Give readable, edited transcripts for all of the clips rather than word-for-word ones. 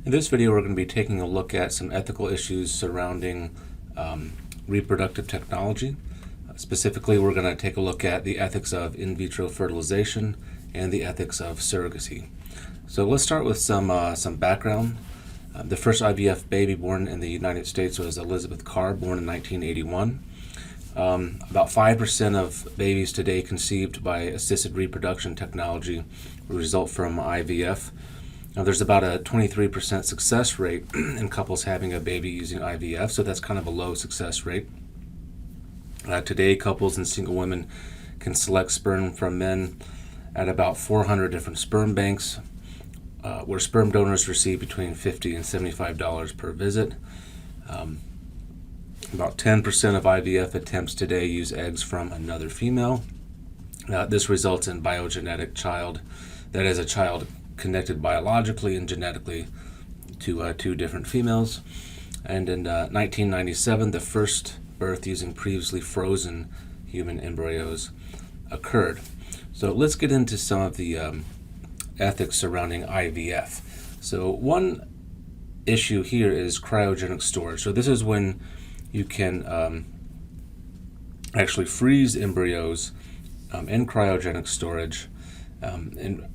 In this video, we're going to be taking a look at some ethical issues surrounding reproductive technology. Specifically, we're going to take a look at the ethics of in vitro fertilization and the ethics of surrogacy. So let's start with some background. The first IVF baby born in the United States was Elizabeth Carr, born in 1981. About 5% of babies today conceived by assisted reproduction technology result from IVF. Now, there's about a 23% success rate in couples having a baby using IVF, so that's kind of a low success rate. Today, couples and single women can select sperm from men at about 400 different sperm banks, where sperm donors receive between $50 and $75 per visit. About 10% of IVF attempts today use eggs from another female. This results in biogenetic child, that is, a child connected biologically and genetically to two different females. And in 1997, the first birth using previously frozen human embryos occurred. So let's get into some of the ethics surrounding IVF. So one issue here is cryogenic storage. So this is when you can actually freeze embryos in cryogenic storage and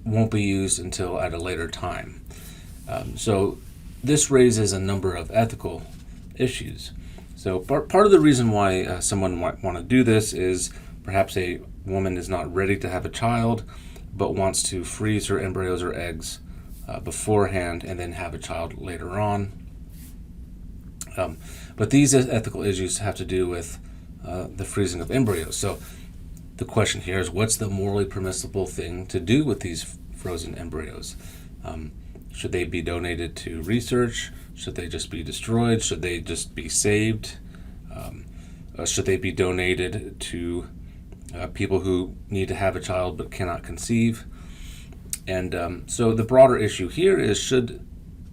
won't be used until at a later time. So this raises a number of ethical issues. So part of the reason why someone might want to do this is perhaps a woman is not ready to have a child, but wants to freeze her embryos or eggs beforehand and then have a child later on. But these ethical issues have to do with the freezing of embryos. So the question here is, what's the morally permissible thing to do with these frozen embryos? Should they be donated to research? Should they just be destroyed? Should they just be saved? Should they be donated to people who need to have a child but cannot conceive? And so the broader issue here is, should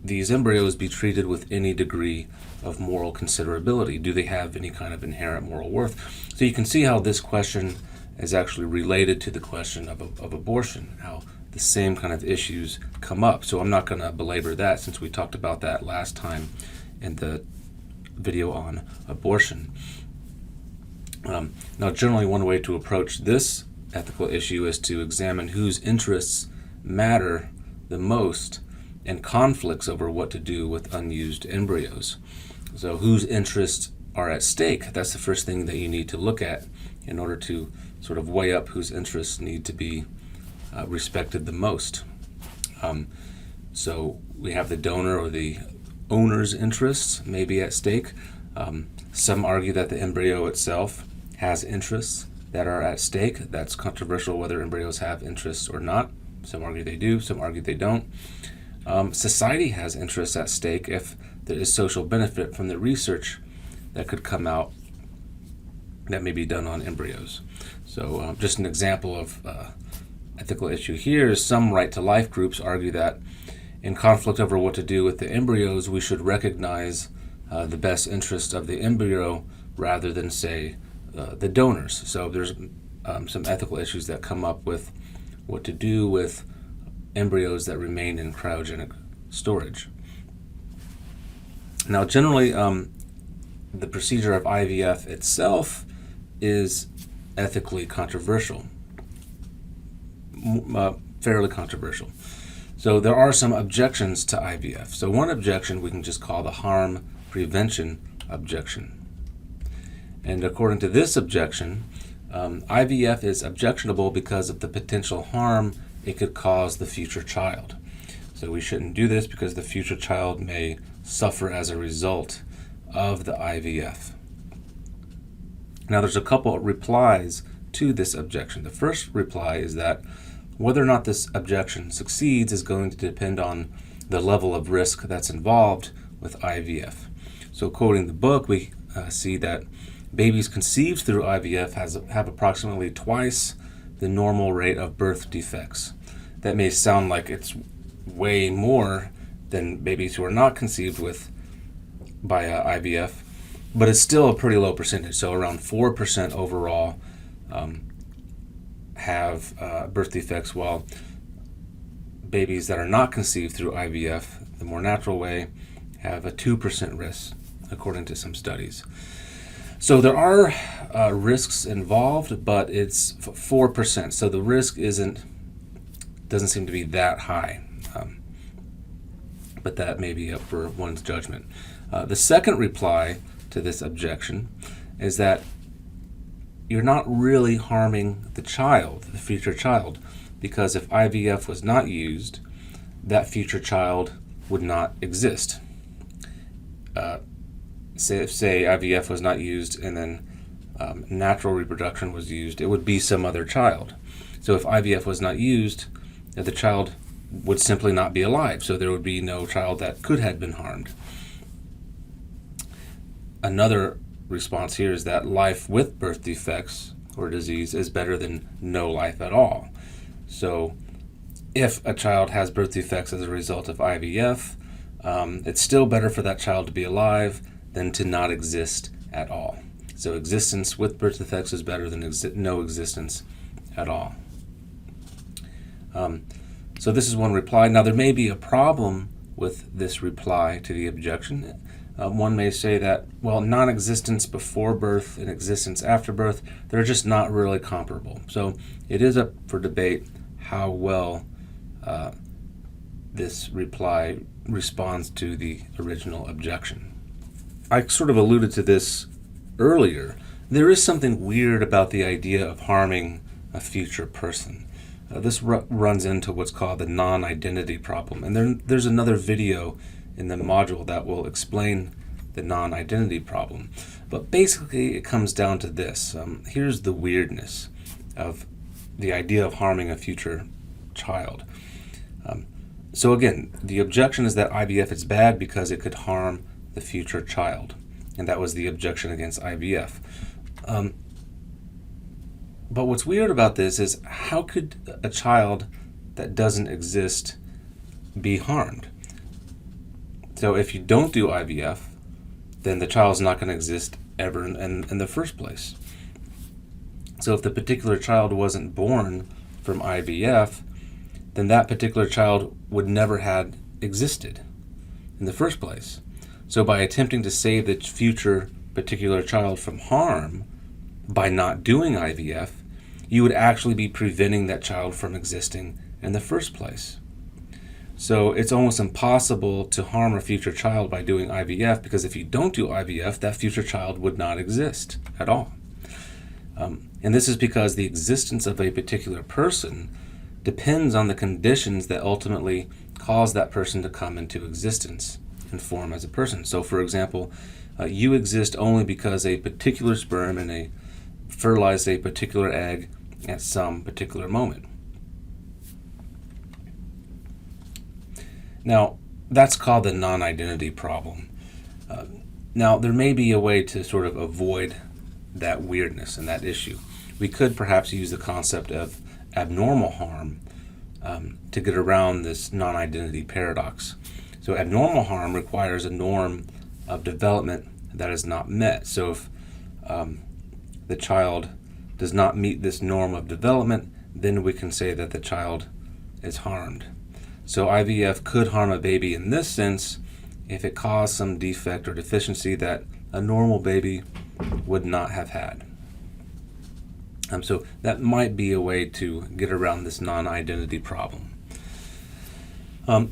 these embryos be treated with any degree of moral considerability? Do they have any kind of inherent moral worth? So you can see how this question is actually related to the question of abortion, how the same kind of issues come up. So I'm not going to belabor that, since we talked about that last time in the video on abortion. Now, generally, one way to approach this ethical issue is to examine whose interests matter the most and conflicts over what to do with unused embryos. So whose interests are at stake? That's the first thing that you need to look at in order to sort of weigh up whose interests need to be respected the most. So we have the donor or the owner's interests may be at stake. Some argue that the embryo itself has interests that are at stake. That's controversial whether embryos have interests or not. Some argue they do, some argue they don't. Society has interests at stake if there is social benefit from the research that could come out that may be done on embryos. So just an example of ethical issue here is some right-to-life groups argue that in conflict over what to do with the embryos, we should recognize the best interest of the embryo rather than, say, the donors. So there's some ethical issues that come up with what to do with embryos that remain in cryogenic storage. Now, generally, the procedure of IVF itself is ethically controversial, fairly controversial. So there are some objections to IVF. So one objection we can just call the harm prevention objection. And according to this objection, IVF is objectionable because of the potential harm it could cause the future child. So we shouldn't do this because the future child may suffer as a result of the IVF. Now, there's a couple of replies to this objection. The first reply is that whether or not this objection succeeds is going to depend on the level of risk that's involved with IVF. So quoting the book, we see that babies conceived through IVF have approximately twice the normal rate of birth defects. That may sound like it's way more than babies who are not conceived by IVF, but it's still a pretty low percentage. So around 4% overall have birth defects, while babies that are not conceived through IVF, the more natural way, have a 2% risk, according to some studies. So there are risks involved, but it's 4%. So the risk doesn't seem to be that high. But that may be up for one's judgment. The second reply to this objection is that you're not really harming the child, the future child, because if IVF was not used, that future child would not exist. Say IVF was not used and then natural reproduction was used, it would be some other child. So if IVF was not used, the child would simply not be alive, so there would be no child that could have been harmed. Another response here is that life with birth defects or disease is better than no life at all. So if a child has birth defects as a result of IVF, it's still better for that child to be alive than to not exist at all. So existence with birth defects is better than no existence at all. So this is one reply. Now there may be a problem with this reply to the objection. One may say that, well, non-existence before birth and existence after birth, they're just not really comparable. So it is up for debate how well this reply responds to the original objection. I sort of alluded to this earlier. There is something weird about the idea of harming a future person. This runs into what's called the non-identity problem. And there's another video in the module that will explain the non-identity problem. But basically it comes down to this. Here's the weirdness of the idea of harming a future child. So again, the objection is that IVF is bad because it could harm the future child. And that was the objection against IVF. But what's weird about this is how could a child that doesn't exist be harmed? So if you don't do IVF, then the child's not going to exist ever in the first place. So if the particular child wasn't born from IVF, then that particular child would never have existed in the first place. So by attempting to save the future particular child from harm by not doing IVF, you would actually be preventing that child from existing in the first place. So it's almost impossible to harm a future child by doing IVF, because if you don't do IVF, that future child would not exist at all. And this is because the existence of a particular person depends on the conditions that ultimately cause that person to come into existence and form as a person. So for example, you exist only because a particular sperm and fertilized a particular egg at some particular moment. Now, that's called the non-identity problem. Now, there may be a way to sort of avoid that weirdness and that issue. We could perhaps use the concept of abnormal harm to get around this non-identity paradox. So abnormal harm requires a norm of development that is not met. So if the child does not meet this norm of development, then we can say that the child is harmed. So IVF could harm a baby in this sense if it caused some defect or deficiency that a normal baby would not have had. So that might be a way to get around this non-identity problem.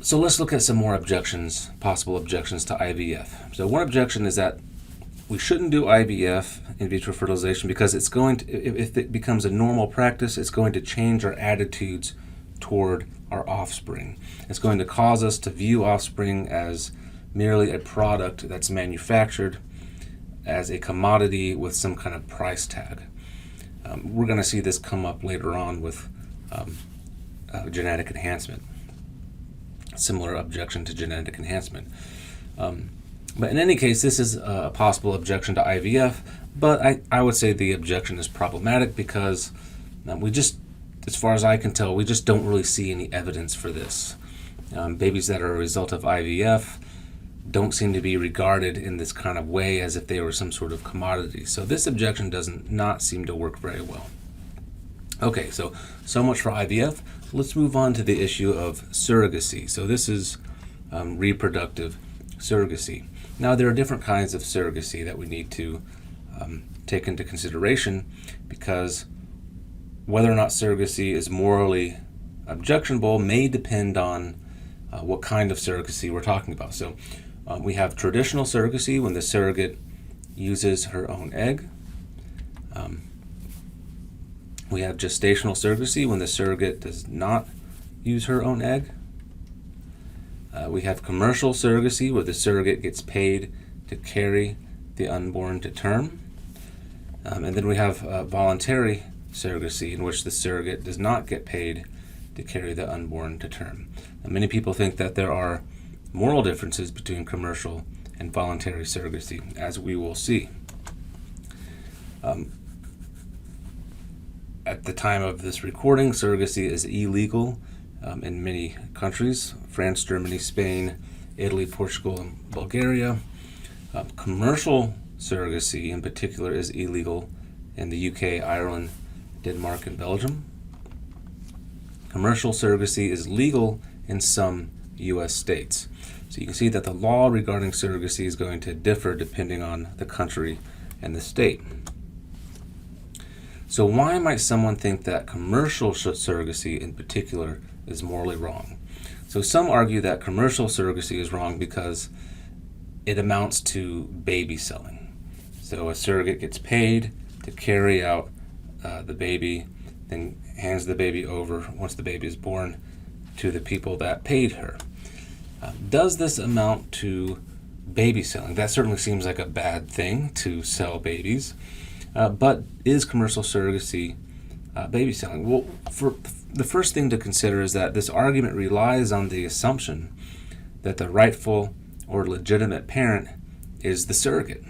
So let's look at some more objections, possible objections to IVF. So one objection is that we shouldn't do IVF, in vitro fertilization, because it's going to, if it becomes a normal practice, it's going to change our attitudes toward our offspring. It's going to cause us to view offspring as merely a product that's manufactured, as a commodity with some kind of price tag. We're going to see this come up later on with genetic enhancement. Similar objection to genetic enhancement. But in any case, this is a possible objection to IVF, but I would say the objection is problematic because we just, as far as I can tell, we just don't really see any evidence for this. Babies that are a result of IVF don't seem to be regarded in this kind of way as if they were some sort of commodity. So this objection does not seem to work very well. Okay, so much for IVF. let's move on to the issue of surrogacy. So this is reproductive surrogacy. Now, there are different kinds of surrogacy that we need to take into consideration, because whether or not surrogacy is morally objectionable may depend on what kind of surrogacy we're talking about. So we have traditional surrogacy, when the surrogate uses her own egg. We have gestational surrogacy, when the surrogate does not use her own egg. We have commercial surrogacy, where the surrogate gets paid to carry the unborn to term. And then we have voluntary surrogacy, in which the surrogate does not get paid to carry the unborn to term. Now, many people think that there are moral differences between commercial and voluntary surrogacy, as we will see. At the time of this recording, surrogacy is illegal in many countries: France, Germany, Spain, Italy, Portugal, and Bulgaria. Commercial surrogacy in particular is illegal in the UK, Ireland, Denmark, and Belgium. Commercial surrogacy is legal in some US states. So you can see that the law regarding surrogacy is going to differ depending on the country and the state. So why might someone think that commercial surrogacy in particular is morally wrong? So some argue that commercial surrogacy is wrong because it amounts to baby selling. So a surrogate gets paid to carry out the baby, then hands the baby over, once the baby is born, to the people that paid her. Does this amount to baby selling? That certainly seems like a bad thing, to sell babies. But is commercial surrogacy baby selling? Well, for the first thing to consider is that this argument relies on the assumption that the rightful or legitimate parent is the surrogate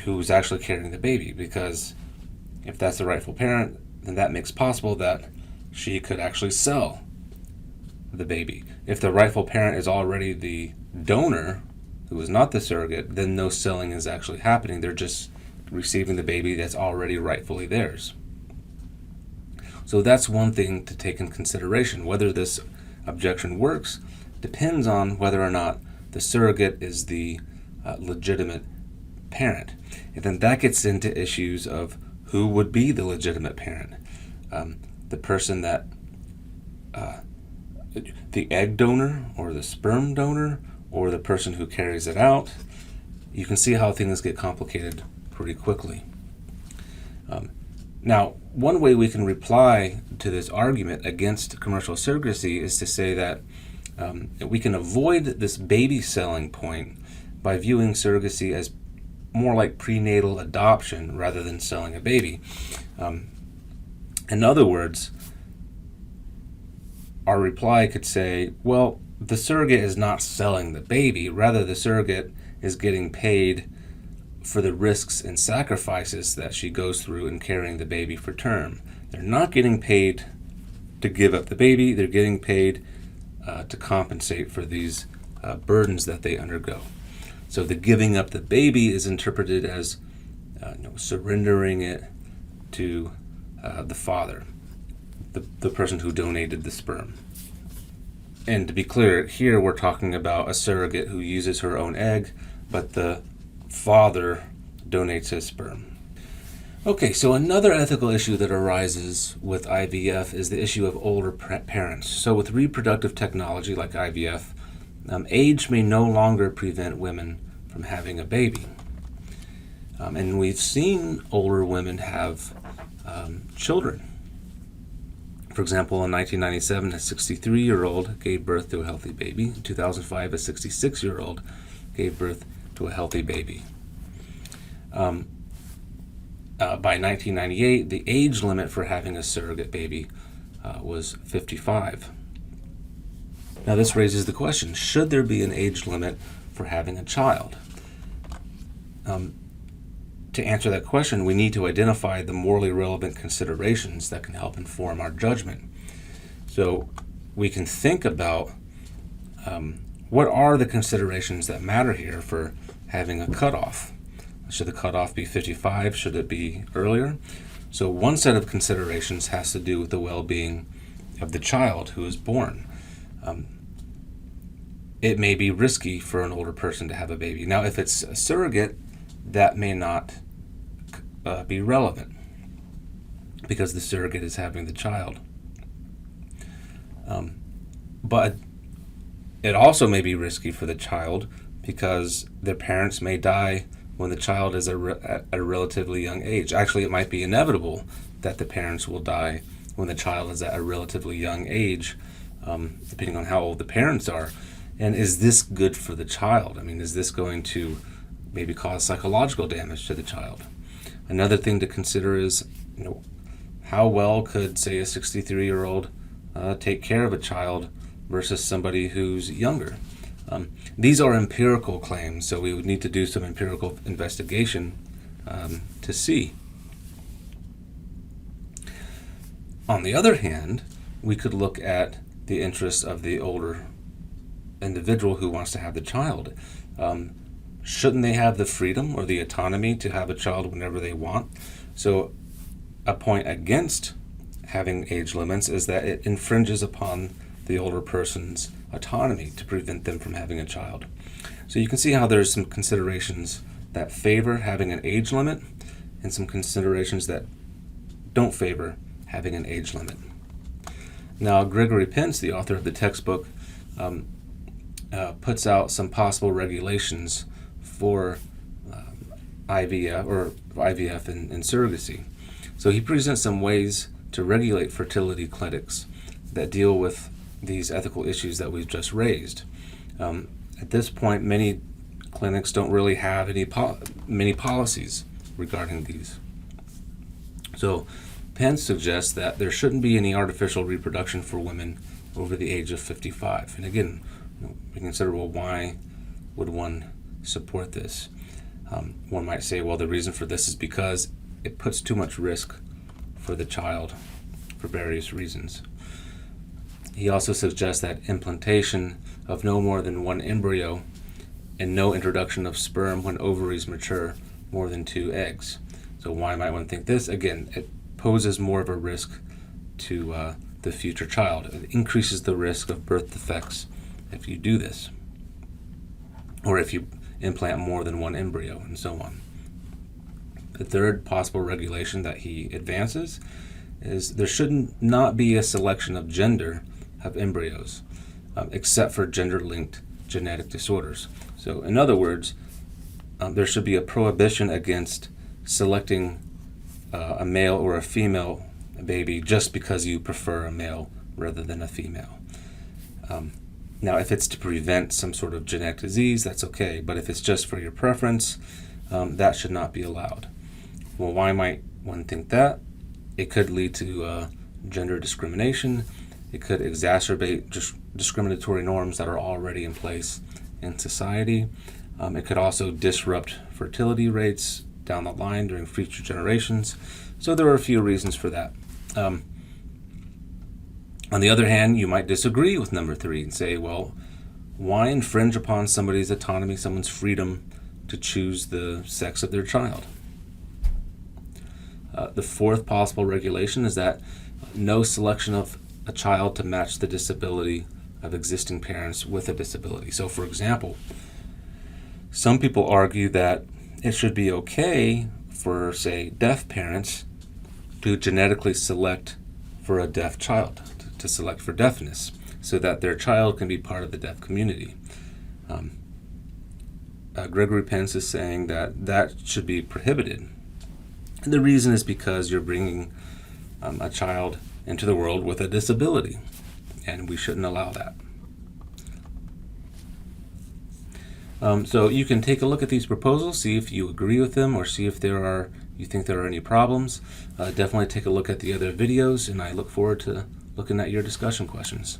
who's actually carrying the baby, because if that's the rightful parent, then that makes possible that she could actually sell the baby. If the rightful parent is already the donor, who is not the surrogate, then no selling is actually happening. They're just receiving the baby that's already rightfully theirs. So that's one thing to take in consideration. Whether this objection works depends on whether or not the surrogate is the legitimate parent. And then that gets into issues of who would be the legitimate parent. The person that, the egg donor or the sperm donor, or the person who carries it out. You can see how things get complicated pretty quickly. Now, one way we can reply to this argument against commercial surrogacy is to say that we can avoid this baby selling point by viewing surrogacy as more like prenatal adoption rather than selling a baby. In other words, our reply could say, well, the surrogate is not selling the baby, rather the surrogate is getting paid for the risks and sacrifices that she goes through in carrying the baby for term. They're not getting paid to give up the baby, they're getting paid to compensate for these burdens that they undergo. So the giving up the baby is interpreted as surrendering it to the father, the person who donated the sperm. And to be clear, here we're talking about a surrogate who uses her own egg, but the father donates his sperm. Okay, so another ethical issue that arises with IVF is the issue of older parents. So with reproductive technology like IVF, age may no longer prevent women from having a baby. And we've seen older women have children. For example, in 1997, a 63-year-old gave birth to a healthy baby. In 2005, a 66-year-old gave birth to a healthy baby. By 1998, the age limit for having a surrogate baby was 55. Now this raises the question, should there be an age limit for having a child? To answer that question, we need to identify the morally relevant considerations that can help inform our judgment. So we can think about what are the considerations that matter here for having a cutoff. Should the cutoff be 55? Should it be earlier? So one set of considerations has to do with the well-being of the child who is born. It may be risky for an older person to have a baby. Now, if it's a surrogate, that may not be relevant because the surrogate is having the child. But it also may be risky for the child because their parents may die when the child is at a relatively young age. Actually, it might be inevitable that the parents will die when the child is at a relatively young age, depending on how old the parents are. And is this good for the child? I mean, is this going to maybe cause psychological damage to the child? Another thing to consider is, how well could, say, a 63-year-old take care of a child versus somebody who's younger? These are empirical claims, so we would need to do some empirical investigation to see. On the other hand, we could look at the interests of the older individual who wants to have the child. Shouldn't they have the freedom or the autonomy to have a child whenever they want? So a point against having age limits is that it infringes upon the older person's autonomy to prevent them from having a child. So you can see how there's some considerations that favor having an age limit and some considerations that don't favor having an age limit. Now, Gregory Pence, the author of the textbook, puts out some possible regulations for IVF and surrogacy. So he presents some ways to regulate fertility clinics that deal with these ethical issues that we've just raised. At this point, many clinics don't really have many policies regarding these. So Pence suggests that there shouldn't be any artificial reproduction for women over the age of 55. And again, we consider, well, why would one support this? One might say, well, the reason for this is because it puts too much risk for the child for various reasons. He also suggests that implantation of no more than one embryo and no introduction of sperm when ovaries mature more than 2 eggs. So why might one think this? Again, it poses more of a risk to the future child. It increases the risk of birth defects if you do this, or if you implant more than one embryo, and so on. The third possible regulation that he advances is there should not be a selection of gender of embryos, except for gender-linked genetic disorders. So in other words, there should be a prohibition against selecting a male or a female baby just because you prefer a male rather than a female. Now, if it's to prevent some sort of genetic disease, that's okay. But if it's just for your preference, that should not be allowed. Well, why might one think that? It could lead to gender discrimination. It could exacerbate discriminatory norms that are already in place in society. It could also disrupt fertility rates down the line during future generations. So there are a few reasons for that. On the other hand, you might disagree with number 3 and say, well, why infringe upon somebody's autonomy, someone's freedom to choose the sex of their child? The fourth possible regulation is that no selection of a child to match the disability of existing parents with a disability. So, for example, some people argue that it should be okay for, say, deaf parents to genetically select for a deaf child, to select for deafness, so that their child can be part of the deaf community. Gregory Pence is saying that that should be prohibited. And the reason is because you're bringing a child into the world with a disability, and we shouldn't allow that. So you can take a look at these proposals, see if you agree with them, or see if you think there are any problems. Definitely take a look at the other videos, and I look forward to looking at your discussion questions.